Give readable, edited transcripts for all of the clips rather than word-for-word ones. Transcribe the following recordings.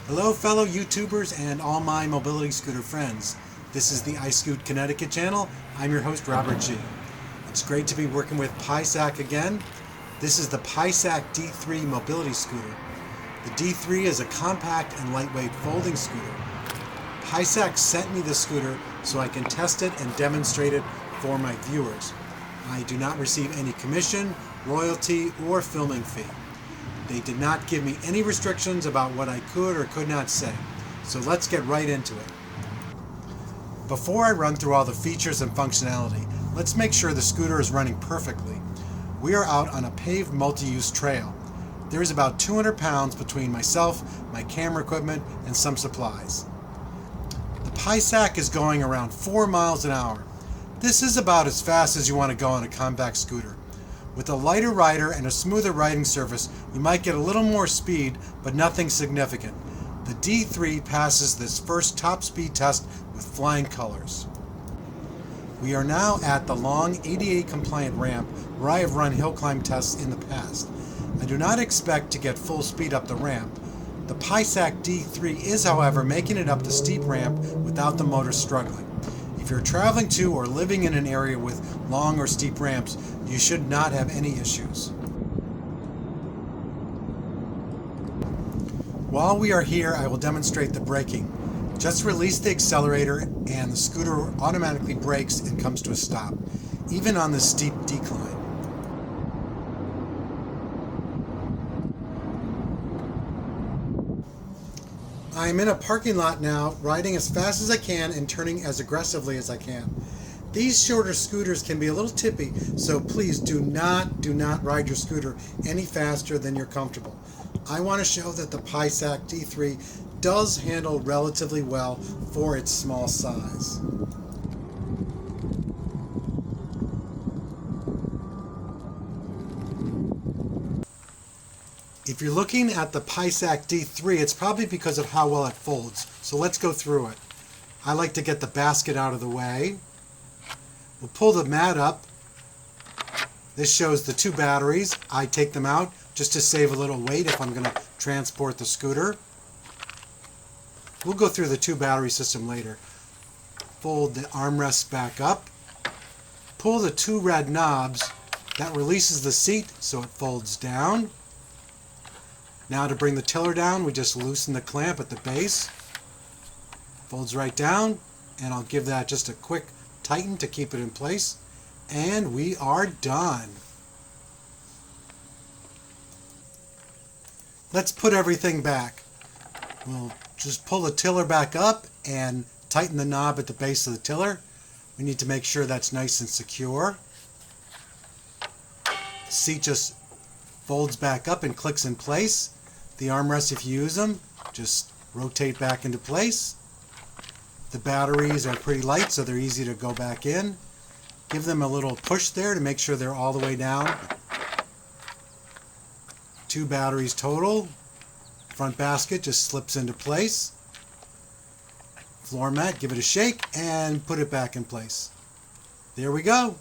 Hello fellow YouTubers and all my mobility scooter friends. This is the iScoot Connecticut channel. I'm your host Robert G. It's great to be working with Paiseec again. This is the Paiseec D3 mobility scooter. The D3 is a compact and lightweight folding scooter. Paiseec sent me the scooter so I can test it and demonstrate it for my viewers. I do not receive any commission, royalty, or filming fee. They did not give me any restrictions about what I could or could not say. So let's get right into it. Before I run through all the features and functionality, let's make sure the scooter is running perfectly. We are out on a paved multi-use trail. There is about 200 pounds between myself, my camera equipment, and some supplies. The Paiseec is going around 4 miles an hour. This is about as fast as you want to go on a compact scooter. With a lighter rider and a smoother riding surface, you might get a little more speed, but nothing significant. The D3 passes this first top speed test with flying colors. We are now at the long ADA compliant ramp where I have run hill climb tests in the past. I do not expect to get full speed up the ramp. The Paiseec D3 is, however, making it up the steep ramp without the motor struggling. If you're traveling to or living in an area with long or steep ramps, you should not have any issues. While we are here, I will demonstrate the braking. Just release the accelerator and the scooter automatically brakes and comes to a stop, even on this steep decline. I am in a parking lot now, riding as fast as I can and turning as aggressively as I can. These shorter scooters can be a little tippy, so please do not ride your scooter any faster than you're comfortable. I want to show that the Paiseec D3 does handle relatively well for its small size. If you're looking at the Paiseec D3, it's probably because of how well it folds. So let's go through it. I like to get the basket out of the way. We'll pull the mat up. This shows the 2 batteries. I take them out just to save a little weight if I'm going to transport the scooter. We'll go through the 2 battery system later. Fold the armrests back up. Pull the 2 red knobs. That releases the seat so it folds down. Now to bring the tiller down, we just loosen the clamp at the base. Folds right down, and I'll give that just a quick tighten to keep it in place. And we are done. Let's put everything back. We'll just pull the tiller back up and tighten the knob at the base of the tiller. We need to make sure that's nice and secure. The seat just folds back up and clicks in place. The armrests, if you use them, just rotate back into place. The batteries are pretty light, so they're easy to go back in. Give them a little push there to make sure they're all the way down. 2 batteries total. Front basket just slips into place. Floor mat, give it a shake, and put it back in place. There we go.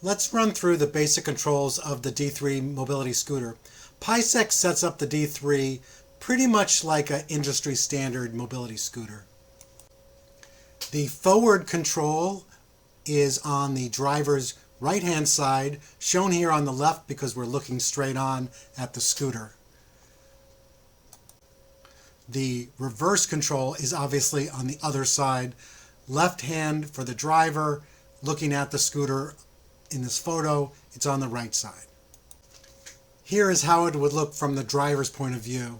Let's run through the basic controls of the D3 mobility scooter. Paiseec sets up the D3 pretty much like an industry standard mobility scooter. The forward control is on the driver's right hand side, shown here on the left because we're looking straight on at the scooter. The reverse control is obviously on the other side, left hand for the driver, looking at the scooter. In this photo, it's on the right side. Here is how it would look from the driver's point of view.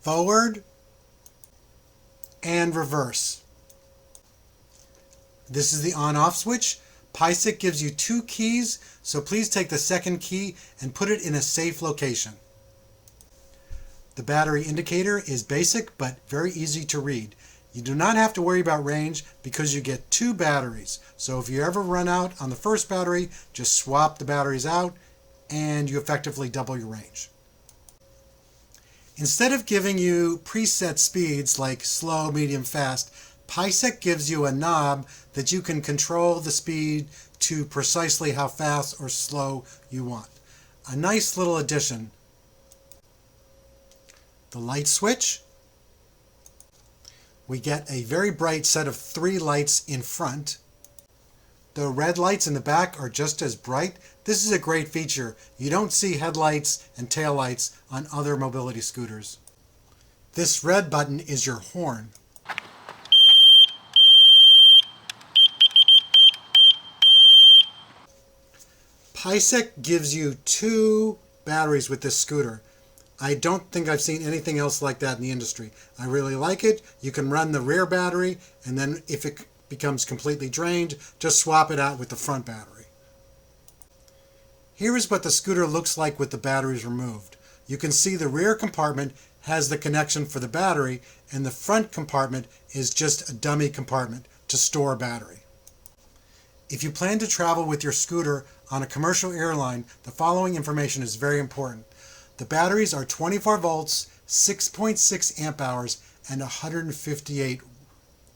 Forward and reverse. This is the on-off switch. Paiseec gives you 2 keys, so please take the second key and put it in a safe location. The battery indicator is basic but very easy to read. You do not have to worry about range because you get 2 batteries. So if you ever run out on the first battery, just swap the batteries out and you effectively double your range. Instead of giving you preset speeds like slow, medium, fast, Paiseec gives you a knob that you can control the speed to precisely how fast or slow you want. A nice little addition. The light switch. We get a very bright set of 3 lights in front. The red lights in the back are just as bright. This is a great feature. You don't see headlights and taillights on other mobility scooters. This red button is your horn. Paiseec gives you 2 batteries with this scooter. I don't think I've seen anything else like that in the industry. I really like it. You can run the rear battery, and then if it becomes completely drained, just swap it out with the front battery. Here is what the scooter looks like with the batteries removed. You can see the rear compartment has the connection for the battery, and the front compartment is just a dummy compartment to store a battery. If you plan to travel with your scooter on a commercial airline, the following information is very important. The batteries are 24 volts, 6.6 amp hours, and 158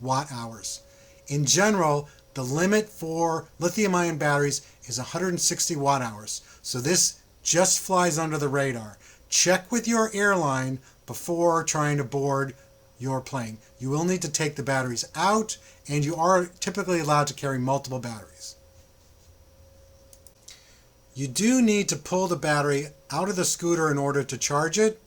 watt hours. In general, the limit for lithium-ion batteries is 160 watt hours, so this just flies under the radar. Check with your airline before trying to board your plane. You will need to take the batteries out, and you are typically allowed to carry multiple batteries. You do need to pull the battery out of the scooter in order to charge it.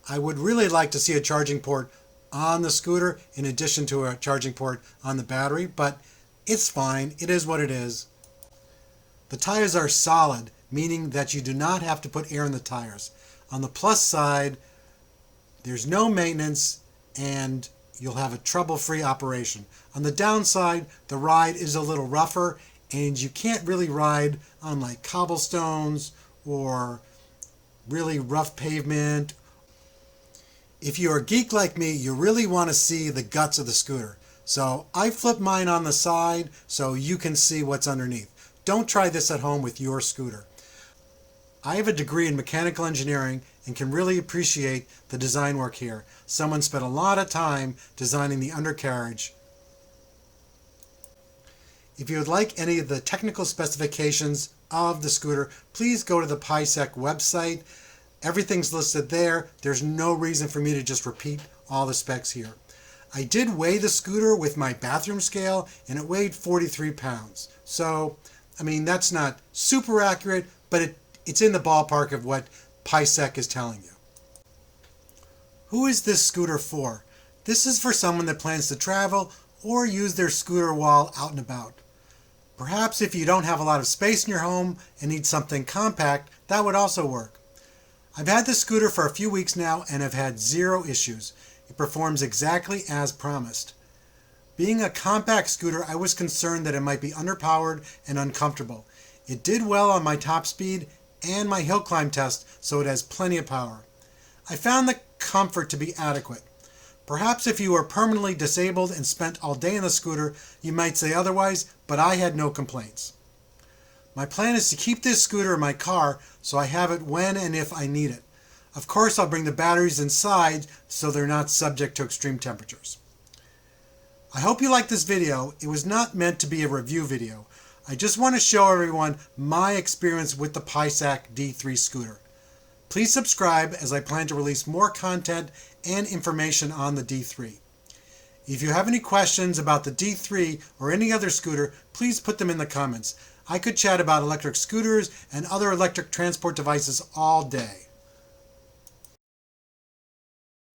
I would really like to see a charging port on the scooter in addition to a charging port on the battery, but it's fine. It is what it is. The tires are solid, meaning that you do not have to put air in the tires. On the plus side, there's no maintenance and you'll have a trouble-free operation. On the downside, the ride is a little rougher and you can't really ride on like cobblestones or really rough pavement. If you're a geek like me, you really want to see the guts of the scooter. So I flip mine on the side so you can see what's underneath. Don't try this at home with your scooter. I have a degree in mechanical engineering and can really appreciate the design work here. Someone spent a lot of time designing the undercarriage. If you would like any of the technical specifications of the scooter, please go to the Paiseec website. Everything's listed there. There's no reason for me to just repeat all the specs here. I did weigh the scooter with my bathroom scale and it weighed 43 pounds. So, I mean, that's not super accurate, but it's in the ballpark of what Paiseec is telling you. Who is this scooter for? This is for someone that plans to travel or use their scooter while out and about. Perhaps if you don't have a lot of space in your home and need something compact, that would also work. I've had this scooter for a few weeks now and have had 0 issues. It performs exactly as promised. Being a compact scooter, I was concerned that it might be underpowered and uncomfortable. It did well on my top speed and my hill climb test, so it has plenty of power. I found the comfort to be adequate. Perhaps if you were permanently disabled and spent all day in the scooter, you might say otherwise, but I had no complaints. My plan is to keep this scooter in my car so I have it when and if I need it. Of course, I'll bring the batteries inside so they're not subject to extreme temperatures. I hope you liked this video. It was not meant to be a review video. I just want to show everyone my experience with the Paiseec D3 scooter. Please subscribe as I plan to release more content and information on the D3. If you have any questions about the D3 or any other scooter, please put them in the comments. I could chat about electric scooters and other electric transport devices all day.